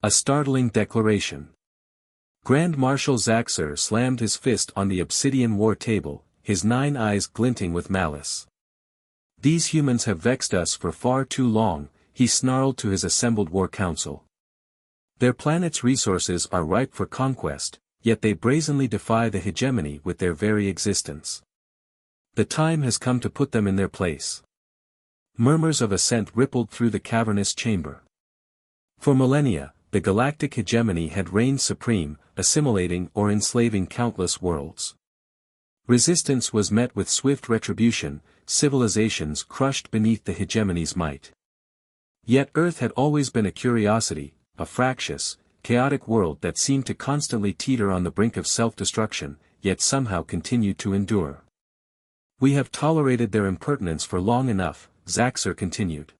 A startling declaration. Grand Marshal Zaxxer slammed his fist on the obsidian war table, his 9 eyes glinting with malice. These humans have vexed us for far too long, he snarled to his assembled war council. Their planet's resources are ripe for conquest, yet they brazenly defy the hegemony with their very existence. The time has come to put them in their place. Murmurs of assent rippled through the cavernous chamber. For millennia, the galactic hegemony had reigned supreme, assimilating or enslaving countless worlds. Resistance was met with swift retribution, civilizations crushed beneath the hegemony's might. Yet Earth had always been a curiosity, a fractious, chaotic world that seemed to constantly teeter on the brink of self-destruction, yet somehow continued to endure. We have tolerated their impertinence for long enough, Zaxxer continued.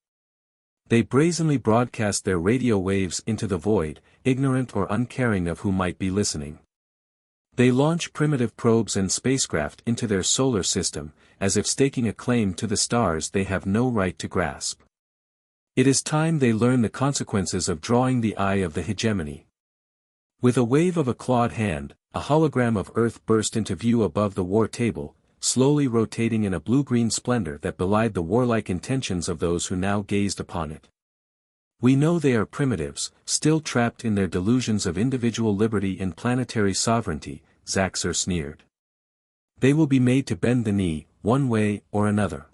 They brazenly broadcast their radio waves into the void, ignorant or uncaring of who might be listening. They launch primitive probes and spacecraft into their solar system, as if staking a claim to the stars they have no right to grasp. It is time they learn the consequences of drawing the eye of the hegemony. With a wave of a clawed hand, a hologram of Earth burst into view above the war table, slowly rotating in a blue-green splendor that belied the warlike intentions of those who now gazed upon it. We know they are primitives, still trapped in their delusions of individual liberty and planetary sovereignty, Zaxxer sneered. They will be made to bend the knee, one way or another.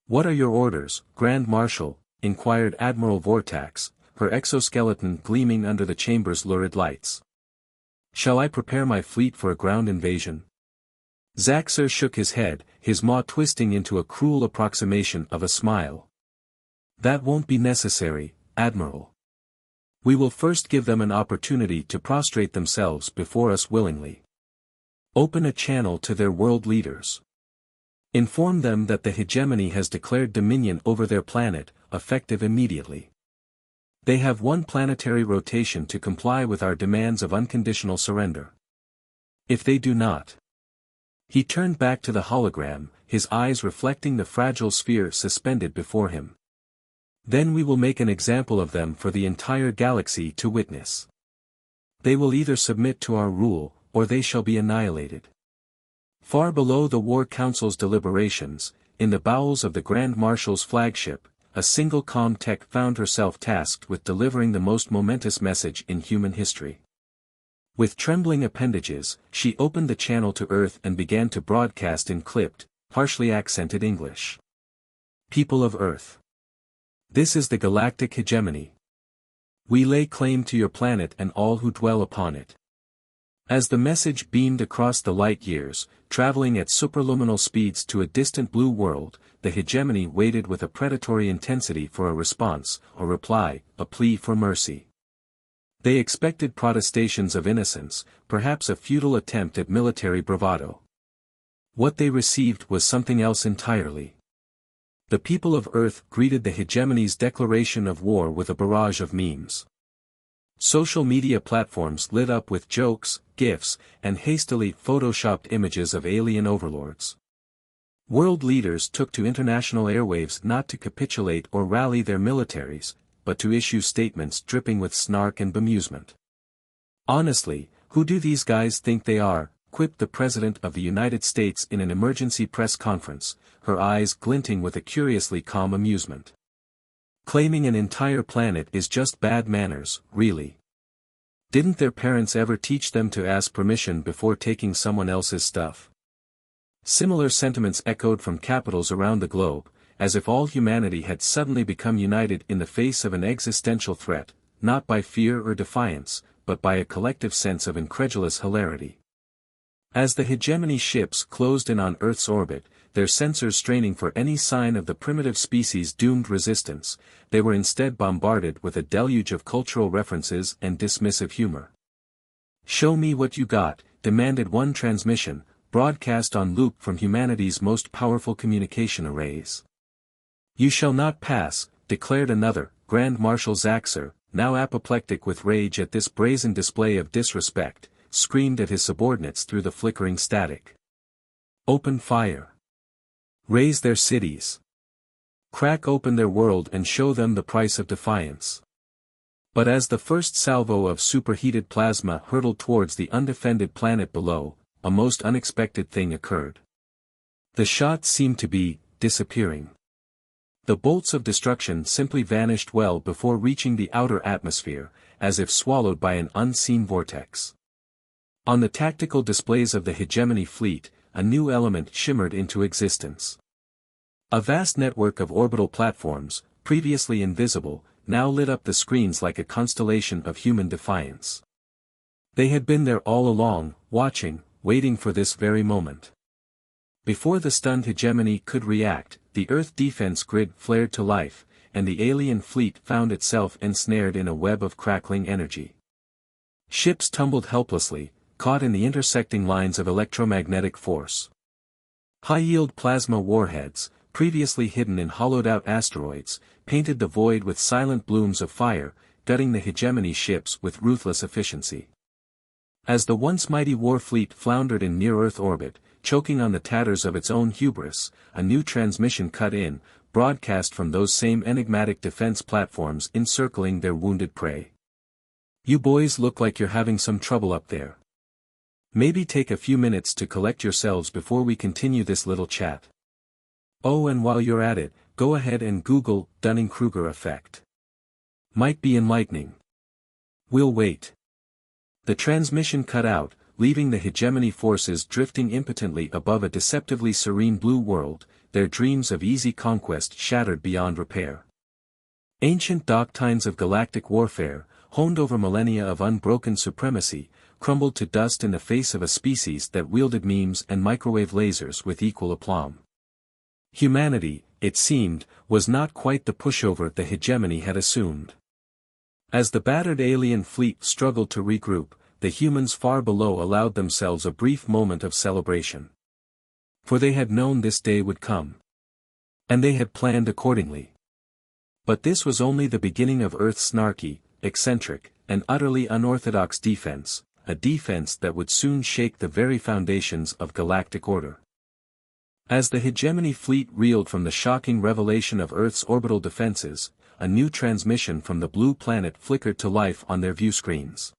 What are your orders, Grand Marshal? Inquired Admiral Vortax, her exoskeleton gleaming under the chamber's lurid lights. Shall I prepare my fleet for a ground invasion? Zaxxer shook his head, his maw twisting into a cruel approximation of a smile. That won't be necessary, Admiral. We will first give them an opportunity to prostrate themselves before us willingly. Open a channel to their world leaders. Inform them that the hegemony has declared dominion over their planet, effective immediately. They have one planetary rotation to comply with our demands of unconditional surrender. If they do not. He turned back to the hologram, his eyes reflecting the fragile sphere suspended before him. Then we will make an example of them for the entire galaxy to witness. They will either submit to our rule, or they shall be annihilated. Far below the War Council's deliberations, in the bowels of the Grand Marshal's flagship, a single Comtech found herself tasked with delivering the most momentous message in human history. With trembling appendages, she opened the channel to Earth and began to broadcast in clipped, harshly accented English. People of Earth. This is the galactic hegemony. We lay claim to your planet and all who dwell upon it. As the message beamed across the light years, traveling at superluminal speeds to a distant blue world, the hegemony waited with a predatory intensity for a response, a reply, a plea for mercy. They expected protestations of innocence, perhaps a futile attempt at military bravado. What they received was something else entirely. The people of Earth greeted the hegemony's declaration of war with a barrage of memes. Social media platforms lit up with jokes, GIFs, and hastily photoshopped images of alien overlords. World leaders took to international airwaves not to capitulate or rally their militaries, but to issue statements dripping with snark and bemusement. Honestly, who do these guys think they are? Quipped the President of the United States in an emergency press conference, her eyes glinting with a curiously calm amusement. Claiming an entire planet is just bad manners, really. Didn't their parents ever teach them to ask permission before taking someone else's stuff? Similar sentiments echoed from capitals around the globe, as if all humanity had suddenly become united in the face of an existential threat, not by fear or defiance, but by a collective sense of incredulous hilarity. As the hegemony ships closed in on Earth's orbit, their sensors straining for any sign of the primitive species' doomed resistance, they were instead bombarded with a deluge of cultural references and dismissive humor. "Show me what you got," demanded one transmission, broadcast on loop from humanity's most powerful communication arrays. "You shall not pass," declared another, Grand Marshal Zaxxer, now apoplectic with rage at this brazen display of disrespect, screamed at his subordinates through the flickering static. "Open fire. Raise their cities. Crack open their world and show them the price of defiance." But as the first salvo of superheated plasma hurtled towards the undefended planet below, a most unexpected thing occurred. The shot seemed to be disappearing. The bolts of destruction simply vanished well before reaching the outer atmosphere, as if swallowed by an unseen vortex. On the tactical displays of the hegemony fleet, a new element shimmered into existence. A vast network of orbital platforms, previously invisible, now lit up the screens like a constellation of human defiance. They had been there all along, watching, waiting for this very moment. Before the stunned hegemony could react, the Earth defense grid flared to life, and the alien fleet found itself ensnared in a web of crackling energy. Ships tumbled helplessly, caught in the intersecting lines of electromagnetic force. High-yield plasma warheads, previously hidden in hollowed-out asteroids, painted the void with silent blooms of fire, gutting the hegemony ships with ruthless efficiency. As the once mighty war fleet floundered in near-Earth orbit, choking on the tatters of its own hubris, a new transmission cut in, broadcast from those same enigmatic defense platforms encircling their wounded prey. "You boys look like you're having some trouble up there. Maybe take a few minutes to collect yourselves before we continue this little chat. Oh, and while you're at it, go ahead and Google Dunning-Kruger effect. Might be enlightening. We'll wait." The transmission cut out, leaving the hegemony forces drifting impotently above a deceptively serene blue world, their dreams of easy conquest shattered beyond repair. Ancient doctrines of galactic warfare, honed over millennia of unbroken supremacy, crumbled to dust in the face of a species that wielded memes and microwave lasers with equal aplomb. Humanity, it seemed, was not quite the pushover the hegemony had assumed. As the battered alien fleet struggled to regroup, the humans far below allowed themselves a brief moment of celebration. For they had known this day would come. And they had planned accordingly. But this was only the beginning of Earth's snarky, eccentric, and utterly unorthodox defense, a defense that would soon shake the very foundations of galactic order. As the hegemony fleet reeled from the shocking revelation of Earth's orbital defenses, a new transmission from the blue planet flickered to life on their viewscreens.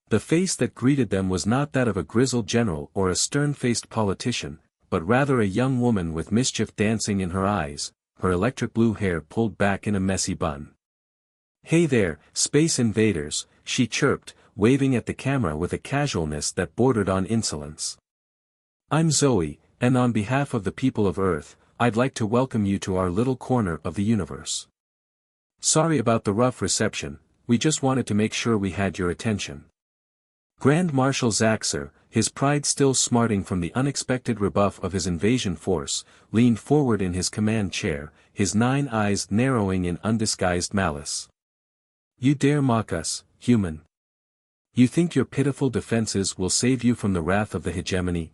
The face that greeted them was not that of a grizzled general or a stern-faced politician, but rather a young woman with mischief dancing in her eyes, her electric blue hair pulled back in a messy bun. "Hey there, space invaders," she chirped, waving at the camera with a casualness that bordered on insolence. "I'm Zoe, and on behalf of the people of Earth, I'd like to welcome you to our little corner of the universe. Sorry about the rough reception, we just wanted to make sure we had your attention." Grand Marshal Zaxxer, his pride still smarting from the unexpected rebuff of his invasion force, leaned forward in his command chair, his 9 eyes narrowing in undisguised malice. "You dare mock us, human? You think your pitiful defenses will save you from the wrath of the hegemony?"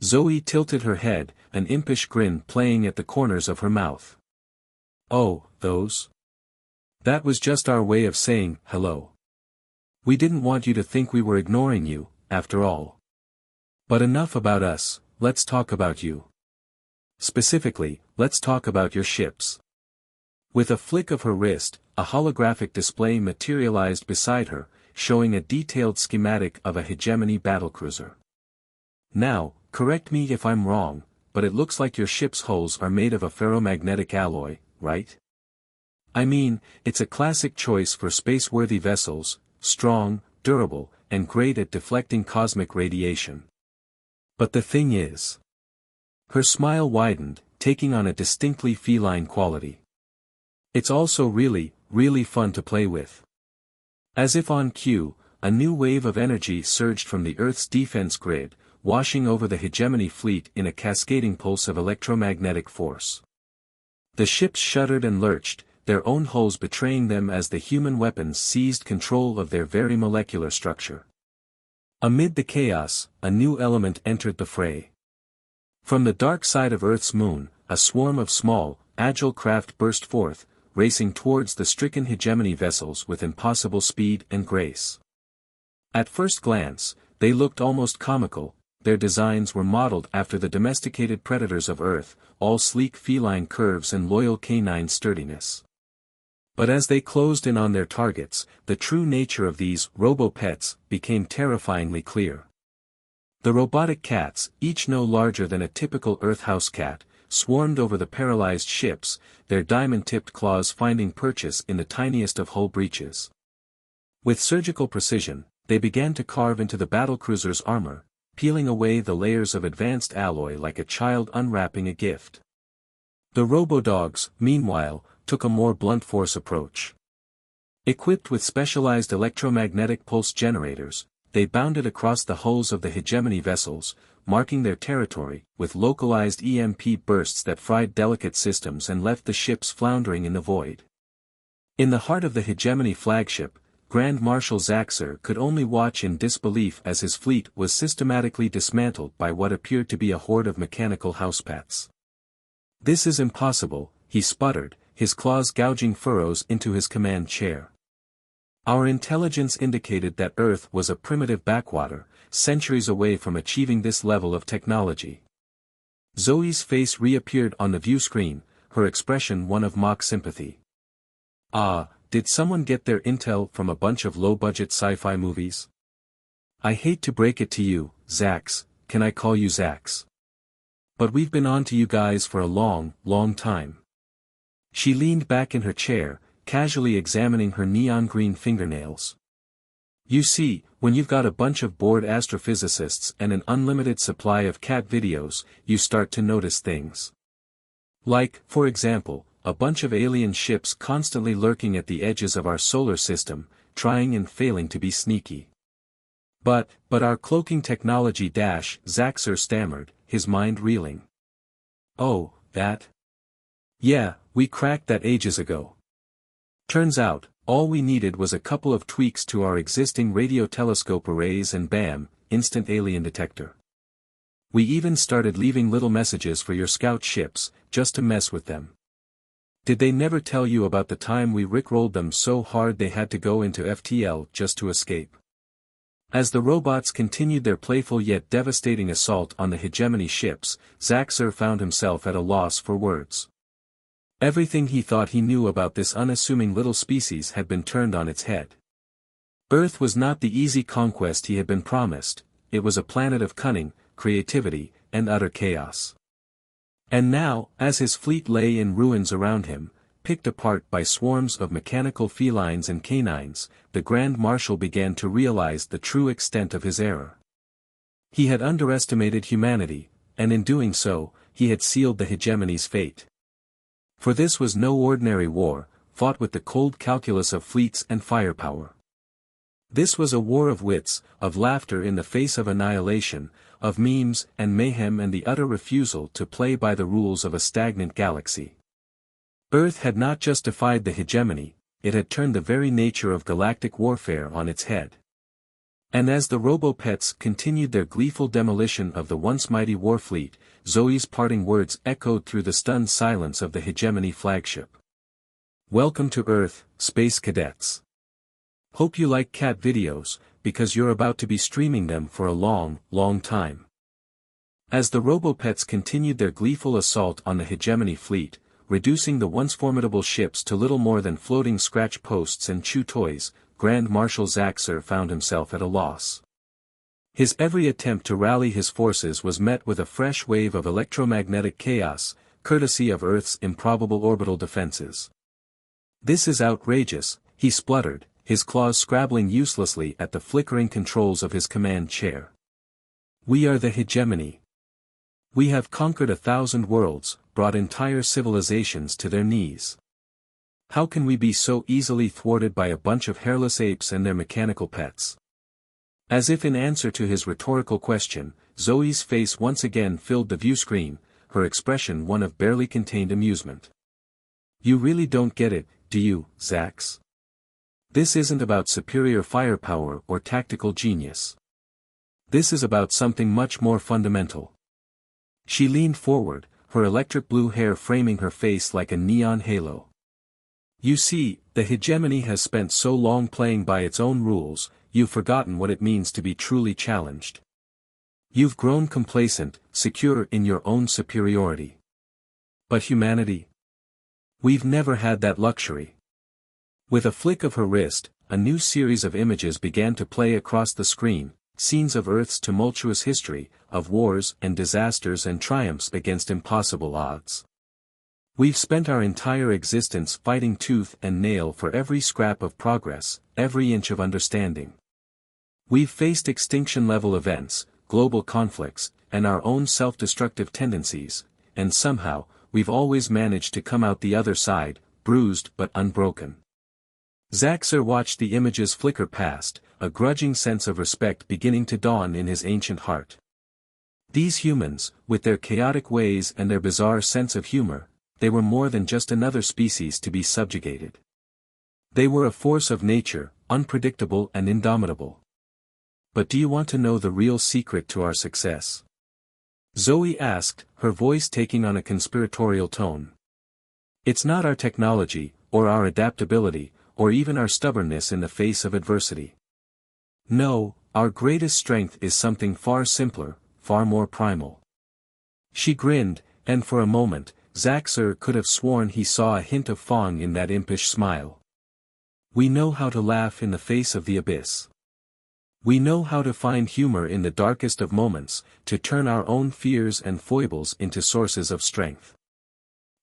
Zoe tilted her head, an impish grin playing at the corners of her mouth. "Oh, those? That was just our way of saying hello. We didn't want you to think we were ignoring you, after all. But enough about us, let's talk about you. Specifically, let's talk about your ships." With a flick of her wrist, a holographic display materialized beside her, showing a detailed schematic of a hegemony battlecruiser. "Now, correct me if I'm wrong, but it looks like your ship's hulls are made of a ferromagnetic alloy, right? I mean, it's a classic choice for space-worthy vessels, strong, durable, and great at deflecting cosmic radiation. But the thing is..." Her smile widened, taking on a distinctly feline quality. "It's also really, really fun to play with." As if on cue, a new wave of energy surged from the Earth's defense grid, washing over the hegemony fleet in a cascading pulse of electromagnetic force. The ships shuddered and lurched, their own hulls betraying them as the human weapons seized control of their very molecular structure. Amid the chaos, a new element entered the fray. From the dark side of Earth's moon, a swarm of small, agile craft burst forth, racing towards the stricken hegemony vessels with impossible speed and grace. At first glance, they looked almost comical. Their designs were modeled after the domesticated predators of Earth, all sleek feline curves and loyal canine sturdiness. But as they closed in on their targets, the true nature of these robo-pets became terrifyingly clear. The robotic cats, each no larger than a typical Earth house cat, swarmed over the paralyzed ships, their diamond-tipped claws finding purchase in the tiniest of hull breaches. With surgical precision, they began to carve into the battlecruiser's armor, peeling away the layers of advanced alloy like a child unwrapping a gift. The robo-dogs, meanwhile, took a more blunt force approach. Equipped with specialized electromagnetic pulse generators, they bounded across the hulls of the hegemony vessels, marking their territory with localized EMP bursts that fried delicate systems and left the ships floundering in the void. In the heart of the hegemony flagship, Grand Marshal Zaxxer could only watch in disbelief as his fleet was systematically dismantled by what appeared to be a horde of mechanical housepets. "This is impossible," he sputtered, his claws gouging furrows into his command chair. "Our intelligence indicated that Earth was a primitive backwater, centuries away from achieving this level of technology." Zoe's face reappeared on the view screen, her expression one of mock sympathy. "Ah, did someone get their intel from a bunch of low-budget sci-fi movies? I hate to break it to you, Zax, can I call you Zax? But we've been on to you guys for a long, long time." She leaned back in her chair, casually examining her neon-green fingernails. "You see, when you've got a bunch of bored astrophysicists and an unlimited supply of cat videos, you start to notice things. Like, for example, a bunch of alien ships constantly lurking at the edges of our solar system, trying and failing to be sneaky. But our cloaking technology Zaxxer stammered, his mind reeling. "Oh, that? Yeah, we cracked that ages ago. Turns out, all we needed was a couple of tweaks to our existing radio telescope arrays and bam, instant alien detector. We even started leaving little messages for your scout ships, just to mess with them. Did they never tell you about the time we rickrolled them so hard they had to go into FTL just to escape?" As the robots continued their playful yet devastating assault on the hegemony ships, Zaxxer found himself at a loss for words. Everything he thought he knew about this unassuming little species had been turned on its head. Earth was not the easy conquest he had been promised, it was a planet of cunning, creativity, and utter chaos. And now, as his fleet lay in ruins around him, picked apart by swarms of mechanical felines and canines, the Grand Marshal began to realize the true extent of his error. He had underestimated humanity, and in doing so, he had sealed the hegemony's fate. For this was no ordinary war, fought with the cold calculus of fleets and firepower. This was a war of wits, of laughter in the face of annihilation, of memes and mayhem and the utter refusal to play by the rules of a stagnant galaxy. Earth had not just defied the hegemony, it had turned the very nature of galactic warfare on its head. And as the robo-pets continued their gleeful demolition of the once mighty warfleet, Zoe's parting words echoed through the stunned silence of the hegemony flagship. "Welcome to Earth, space cadets. Hope you like cat videos, because you're about to be streaming them for a long, long time." As the robo-pets continued their gleeful assault on the hegemony fleet, reducing the once formidable ships to little more than floating scratch posts and chew toys, Grand Marshal Zaxxer found himself at a loss. His every attempt to rally his forces was met with a fresh wave of electromagnetic chaos, courtesy of Earth's improbable orbital defenses. "This is outrageous," he spluttered, his claws scrabbling uselessly at the flickering controls of his command chair. "We are the hegemony. We have conquered 1,000 worlds, brought entire civilizations to their knees. How can we be so easily thwarted by a bunch of hairless apes and their mechanical pets?" As if in answer to his rhetorical question, Zoe's face once again filled the view screen, her expression one of barely contained amusement. "You really don't get it, do you, Zax? This isn't about superior firepower or tactical genius. This is about something much more fundamental." She leaned forward, her electric blue hair framing her face like a neon halo. "You see, the hegemony has spent so long playing by its own rules, you've forgotten what it means to be truly challenged. You've grown complacent, secure in your own superiority. But humanity? We've never had that luxury. With a flick of her wrist, a new series of images began to play across the screen, scenes of Earth's tumultuous history, of wars and disasters and triumphs against impossible odds. We've spent our entire existence fighting tooth and nail for every scrap of progress, every inch of understanding. We've faced extinction-level events, global conflicts, and our own self-destructive tendencies, and somehow, we've always managed to come out the other side, bruised but unbroken. Zaxxer watched the images flicker past, a grudging sense of respect beginning to dawn in his ancient heart. These humans, with their chaotic ways and their bizarre sense of humor, they were more than just another species to be subjugated. They were a force of nature, unpredictable and indomitable. But do you want to know the real secret to our success? Zoe asked, her voice taking on a conspiratorial tone. It's not our technology, or our adaptability, or even our stubbornness in the face of adversity. No, our greatest strength is something far simpler, far more primal. She grinned, and for a moment, Zaxxer could have sworn he saw a hint of fong in that impish smile. We know how to laugh in the face of the abyss. We know how to find humor in the darkest of moments, to turn our own fears and foibles into sources of strength.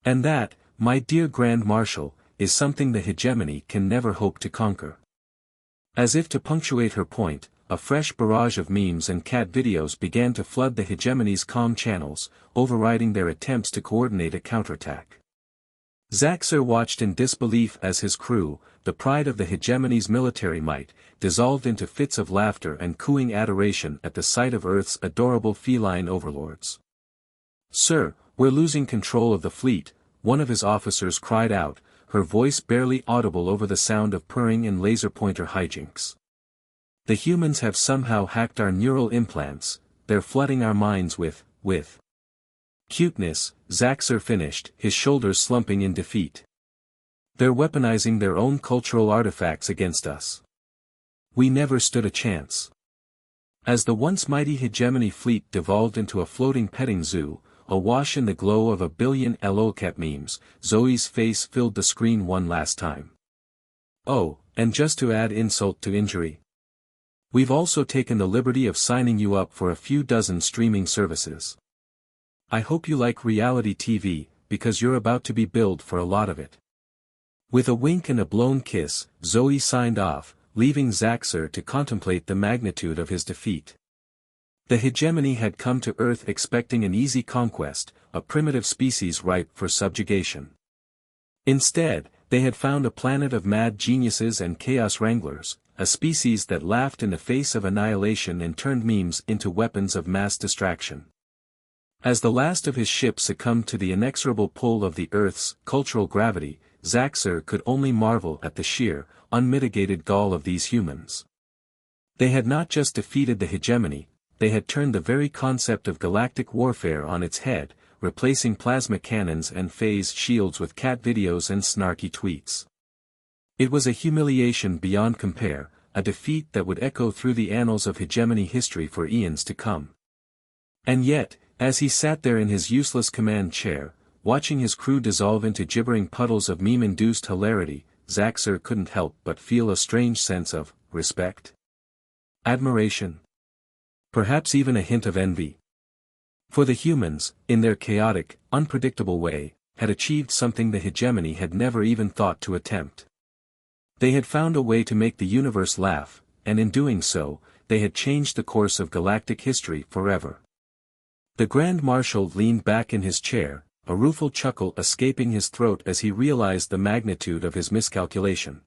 And that, my dear Grand Marshal, is something the hegemony can never hope to conquer. As if to punctuate her point, a fresh barrage of memes and cat videos began to flood the hegemony's comm channels, overriding their attempts to coordinate a counterattack. Zaxxer watched in disbelief as his crew, the pride of the hegemony's military might, dissolved into fits of laughter and cooing adoration at the sight of Earth's adorable feline overlords. "Sir, we're losing control of the fleet," one of his officers cried out, her voice barely audible over the sound of purring and laser pointer hijinks. "The humans have somehow hacked our neural implants, they're flooding our minds with cuteness," Zaxxer finished, his shoulders slumping in defeat. "They're weaponizing their own cultural artifacts against us. We never stood a chance." As the once mighty hegemony fleet devolved into a floating petting zoo, awash in the glow of a billion lolcat memes, Zoe's face filled the screen one last time. "Oh, and just to add insult to injury, we've also taken the liberty of signing you up for a few dozen streaming services. I hope you like reality TV, because you're about to be billed for a lot of it." With a wink and a blown kiss, Zoe signed off, leaving Zaxxer to contemplate the magnitude of his defeat. The hegemony had come to Earth expecting an easy conquest, a primitive species ripe for subjugation. Instead, they had found a planet of mad geniuses and chaos wranglers, a species that laughed in the face of annihilation and turned memes into weapons of mass distraction. As the last of his ships succumbed to the inexorable pull of the Earth's cultural gravity, Zaxxer could only marvel at the sheer, unmitigated gall of these humans. They had not just defeated the hegemony, they had turned the very concept of galactic warfare on its head, replacing plasma cannons and phase shields with cat videos and snarky tweets. It was a humiliation beyond compare, a defeat that would echo through the annals of hegemony history for eons to come. And yet, as he sat there in his useless command chair, watching his crew dissolve into gibbering puddles of meme-induced hilarity, Zaxxer couldn't help but feel a strange sense of respect, admiration, perhaps even a hint of envy. For the humans, in their chaotic, unpredictable way, had achieved something the hegemony had never even thought to attempt. They had found a way to make the universe laugh, and in doing so, they had changed the course of galactic history forever. The Grand Marshal leaned back in his chair, a rueful chuckle escaping his throat as he realized the magnitude of his miscalculation.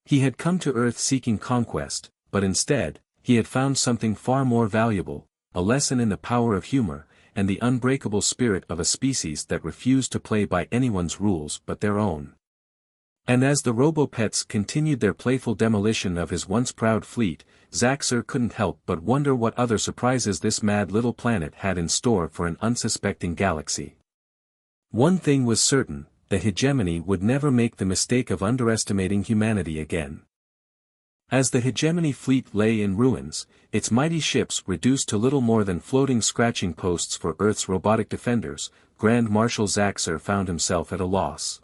He had come to Earth seeking conquest, but instead, he had found something far more valuable, a lesson in the power of humor, and the unbreakable spirit of a species that refused to play by anyone's rules but their own. And as the Robo-Pets continued their playful demolition of his once proud fleet, Zaxxer couldn't help but wonder what other surprises this mad little planet had in store for an unsuspecting galaxy. One thing was certain, the hegemony would never make the mistake of underestimating humanity again. As the hegemony fleet lay in ruins, its mighty ships reduced to little more than floating scratching posts for Earth's robotic defenders, Grand Marshal Zaxxer found himself at a loss.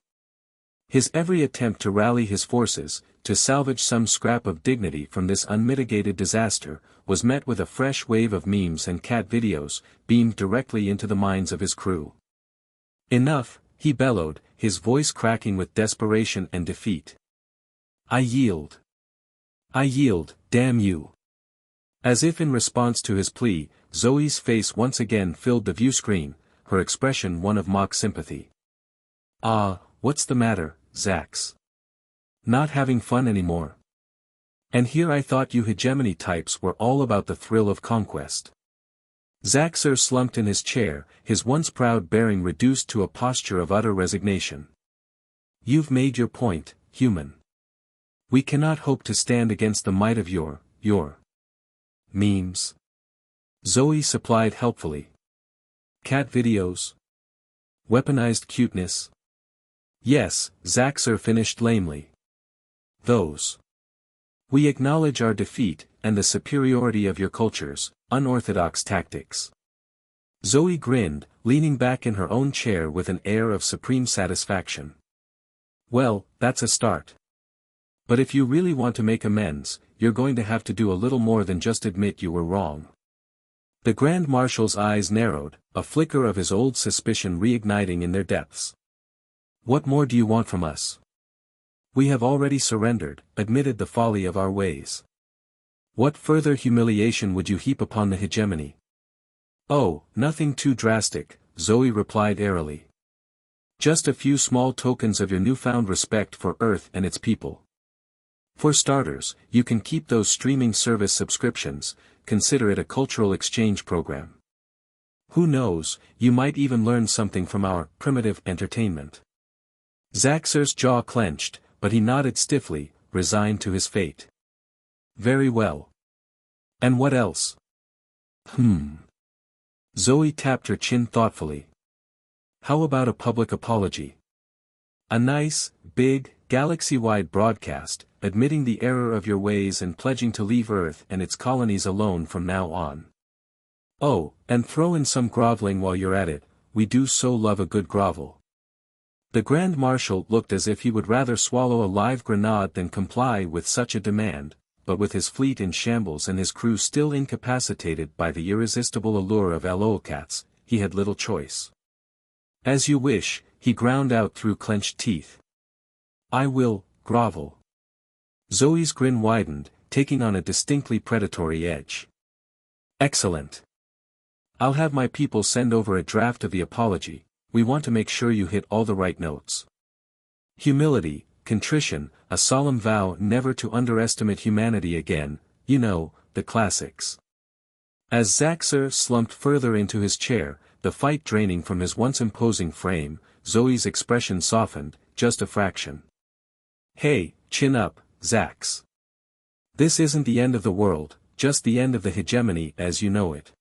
His every attempt to rally his forces, to salvage some scrap of dignity from this unmitigated disaster, was met with a fresh wave of memes and cat videos, beamed directly into the minds of his crew. "Enough," he bellowed, his voice cracking with desperation and defeat. "I yield. I yield, damn you." As if in response to his plea, Zoe's face once again filled the view screen, her expression one of mock sympathy. "Ah, what's the matter, Zax? Not having fun anymore? And here I thought you hegemony types were all about the thrill of conquest." Zaxxer slumped in his chair, his once proud bearing reduced to a posture of utter resignation. "You've made your point, human. We cannot hope to stand against the might of your memes." Zoe supplied helpfully. "Cat videos? Weaponized cuteness?" "Yes," Zaxxer finished lamely. "Those. We acknowledge our defeat, and the superiority of your culture's unorthodox tactics." Zoe grinned, leaning back in her own chair with an air of supreme satisfaction. "Well, that's a start. But if you really want to make amends, you're going to have to do a little more than just admit you were wrong." The Grand Marshal's eyes narrowed, a flicker of his old suspicion reigniting in their depths. "What more do you want from us? We have already surrendered, admitted the folly of our ways. What further humiliation would you heap upon the hegemony?" "Oh, nothing too drastic," Zoe replied airily. "Just a few small tokens of your newfound respect for Earth and its people. For starters, you can keep those streaming service subscriptions, consider it a cultural exchange program. Who knows, you might even learn something from our primitive entertainment." Zaxxer's jaw clenched, but he nodded stiffly, resigned to his fate. "Very well. And what else?" Zoe tapped her chin thoughtfully. "How about a public apology? A nice, big, galaxy-wide broadcast, admitting the error of your ways and pledging to leave Earth and its colonies alone from now on. Oh, and throw in some groveling while you're at it, we do so love a good grovel." The Grand Marshal looked as if he would rather swallow a live grenade than comply with such a demand, but with his fleet in shambles and his crew still incapacitated by the irresistible allure of Aloocats, he had little choice. "As you wish," he ground out through clenched teeth. "I will grovel." Zoe's grin widened, taking on a distinctly predatory edge. "Excellent. I'll have my people send over a draft of the apology. We want to make sure you hit all the right notes. Humility, contrition, a solemn vow never to underestimate humanity again, you know, the classics." As Zaxxer slumped further into his chair, the fight draining from his once imposing frame, Zoe's expression softened, just a fraction. "Hey, chin up, Zax. This isn't the end of the world, just the end of the hegemony as you know it.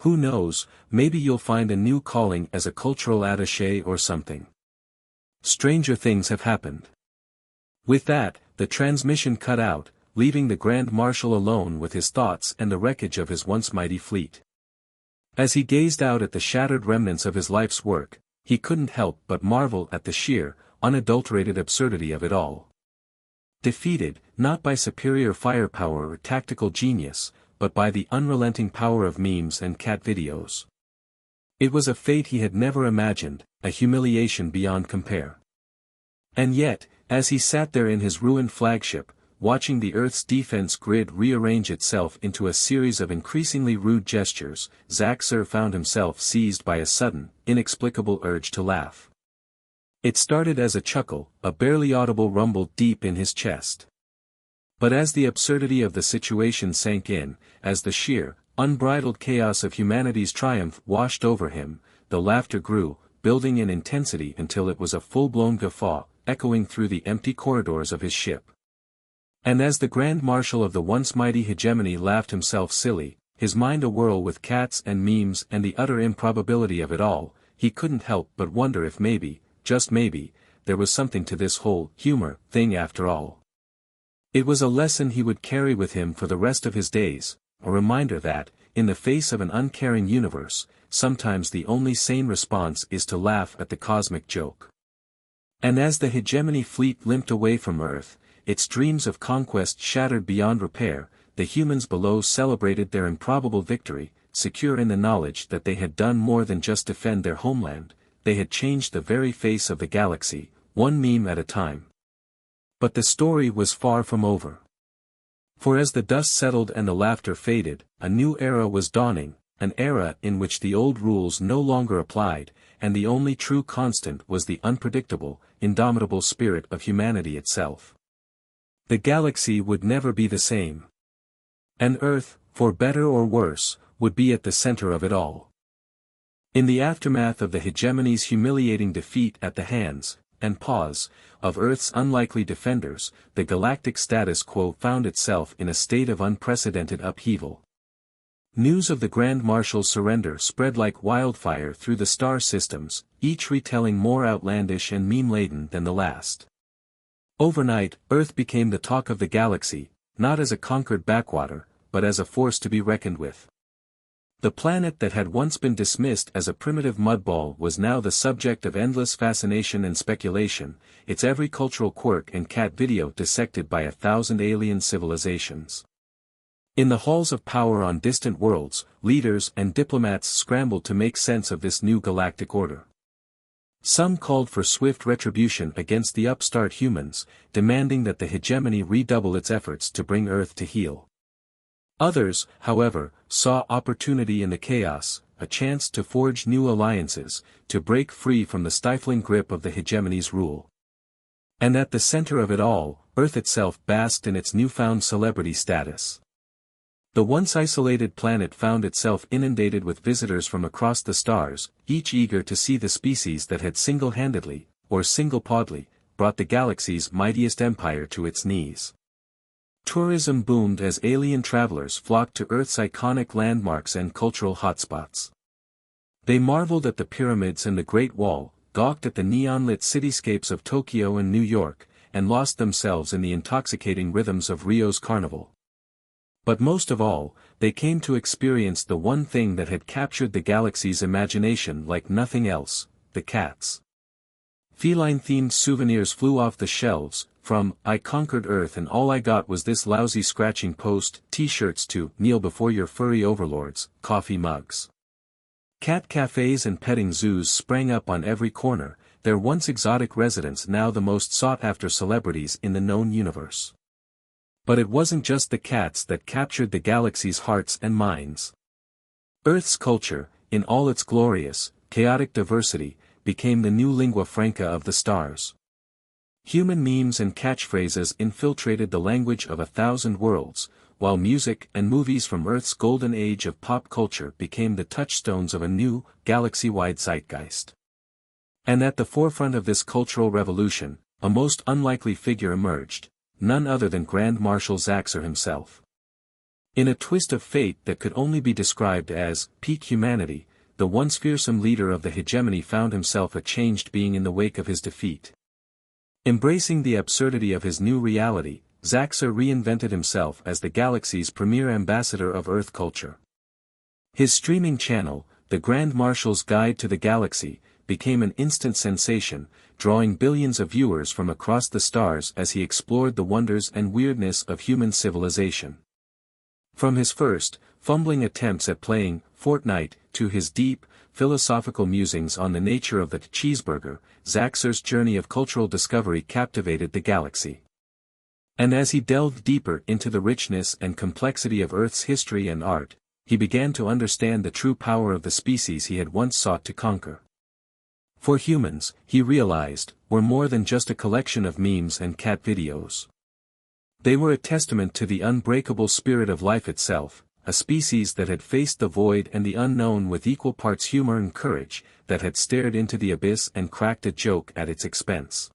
Who knows, maybe you'll find a new calling as a cultural attaché or something. Stranger things have happened." With that, the transmission cut out, leaving the Grand Marshal alone with his thoughts and the wreckage of his once mighty fleet. As he gazed out at the shattered remnants of his life's work, he couldn't help but marvel at the sheer, unadulterated absurdity of it all. Defeated, not by superior firepower or tactical genius, but by the unrelenting power of memes and cat videos. It was a fate he had never imagined, a humiliation beyond compare. And yet, as he sat there in his ruined flagship, watching the Earth's defense grid rearrange itself into a series of increasingly rude gestures, Zaxxer found himself seized by a sudden, inexplicable urge to laugh. It started as a chuckle, a barely audible rumble deep in his chest. But as the absurdity of the situation sank in, as the sheer, unbridled chaos of humanity's triumph washed over him, the laughter grew, building in intensity until it was a full-blown guffaw, echoing through the empty corridors of his ship. And as the Grand Marshal of the once mighty hegemony laughed himself silly, his mind awhirl with cats and memes and the utter improbability of it all, he couldn't help but wonder if maybe, just maybe, there was something to this whole humor thing after all. It was a lesson he would carry with him for the rest of his days, a reminder that, in the face of an uncaring universe, sometimes the only sane response is to laugh at the cosmic joke. And as the hegemony fleet limped away from Earth, its dreams of conquest shattered beyond repair, the humans below celebrated their improbable victory, secure in the knowledge that they had done more than just defend their homeland, they had changed the very face of the galaxy, one meme at a time. But the story was far from over. For as the dust settled and the laughter faded, a new era was dawning, an era in which the old rules no longer applied, and the only true constant was the unpredictable, indomitable spirit of humanity itself. The galaxy would never be the same. And Earth, for better or worse, would be at the center of it all. In the aftermath of the hegemony's humiliating defeat at the hands, and paws, of Earth's unlikely defenders, the galactic status quo found itself in a state of unprecedented upheaval. News of the Grand Marshal's surrender spread like wildfire through the star systems, each retelling more outlandish and meme-laden than the last. Overnight, Earth became the talk of the galaxy, not as a conquered backwater, but as a force to be reckoned with. The planet that had once been dismissed as a primitive mudball was now the subject of endless fascination and speculation, its every cultural quirk and cat video dissected by 1,000 alien civilizations. In the halls of power on distant worlds, leaders and diplomats scrambled to make sense of this new galactic order. Some called for swift retribution against the upstart humans, demanding that the hegemony redouble its efforts to bring Earth to heel. Others, however, saw opportunity in the chaos, a chance to forge new alliances, to break free from the stifling grip of the hegemony's rule. And at the center of it all, Earth itself basked in its newfound celebrity status. The once isolated planet found itself inundated with visitors from across the stars, each eager to see the species that had single-handedly, or single-podedly, brought the galaxy's mightiest empire to its knees. Tourism boomed as alien travelers flocked to Earth's iconic landmarks and cultural hotspots. They marveled at the pyramids and the Great Wall, gawked at the neon-lit cityscapes of Tokyo and New York, and lost themselves in the intoxicating rhythms of Rio's carnival. But most of all, they came to experience the one thing that had captured the galaxy's imagination like nothing else, the cats. Feline-themed souvenirs flew off the shelves, from "I conquered Earth and all I got was this lousy scratching post" t-shirts to "Kneel before your furry overlords" coffee mugs. Cat cafes and petting zoos sprang up on every corner, their once exotic residents now the most sought-after celebrities in the known universe. But it wasn't just the cats that captured the galaxy's hearts and minds. Earth's culture, in all its glorious, chaotic diversity, became the new lingua franca of the stars. Human memes and catchphrases infiltrated the language of 1,000 worlds, while music and movies from Earth's golden age of pop culture became the touchstones of a new, galaxy-wide zeitgeist. And at the forefront of this cultural revolution, a most unlikely figure emerged, none other than Grand Marshal Zaxxer himself. In a twist of fate that could only be described as peak humanity, the once fearsome leader of the hegemony found himself a changed being in the wake of his defeat. Embracing the absurdity of his new reality, Zaxxer reinvented himself as the galaxy's premier ambassador of Earth culture. His streaming channel, The Grand Marshal's Guide to the Galaxy, became an instant sensation, drawing billions of viewers from across the stars as he explored the wonders and weirdness of human civilization. From his first, fumbling attempts at playing Fortnite to his deep, philosophical musings on the nature of the cheeseburger, Zaxxer's journey of cultural discovery captivated the galaxy. And as he delved deeper into the richness and complexity of Earth's history and art, he began to understand the true power of the species he had once sought to conquer. For humans, he realized, were more than just a collection of memes and cat videos. They were a testament to the unbreakable spirit of life itself, a species that had faced the void and the unknown with equal parts humor and courage, that had stared into the abyss and cracked a joke at its expense.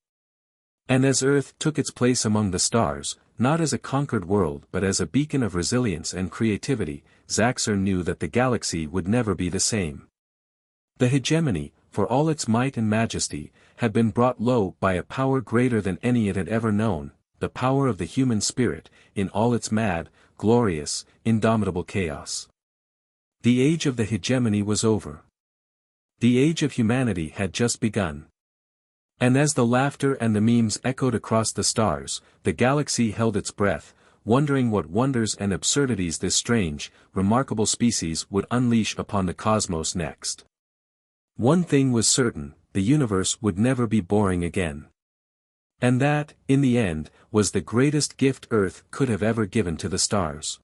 And as Earth took its place among the stars, not as a conquered world but as a beacon of resilience and creativity, Zaxxer knew that the galaxy would never be the same. The hegemony, for all its might and majesty, had been brought low by a power greater than any it had ever known, the power of the human spirit, in all its mad, glorious, indomitable chaos. The age of the hegemony was over. The age of humanity had just begun. And as the laughter and the memes echoed across the stars, the galaxy held its breath, wondering what wonders and absurdities this strange, remarkable species would unleash upon the cosmos next. One thing was certain, the universe would never be boring again. And that, in the end, was the greatest gift Earth could have ever given to the stars.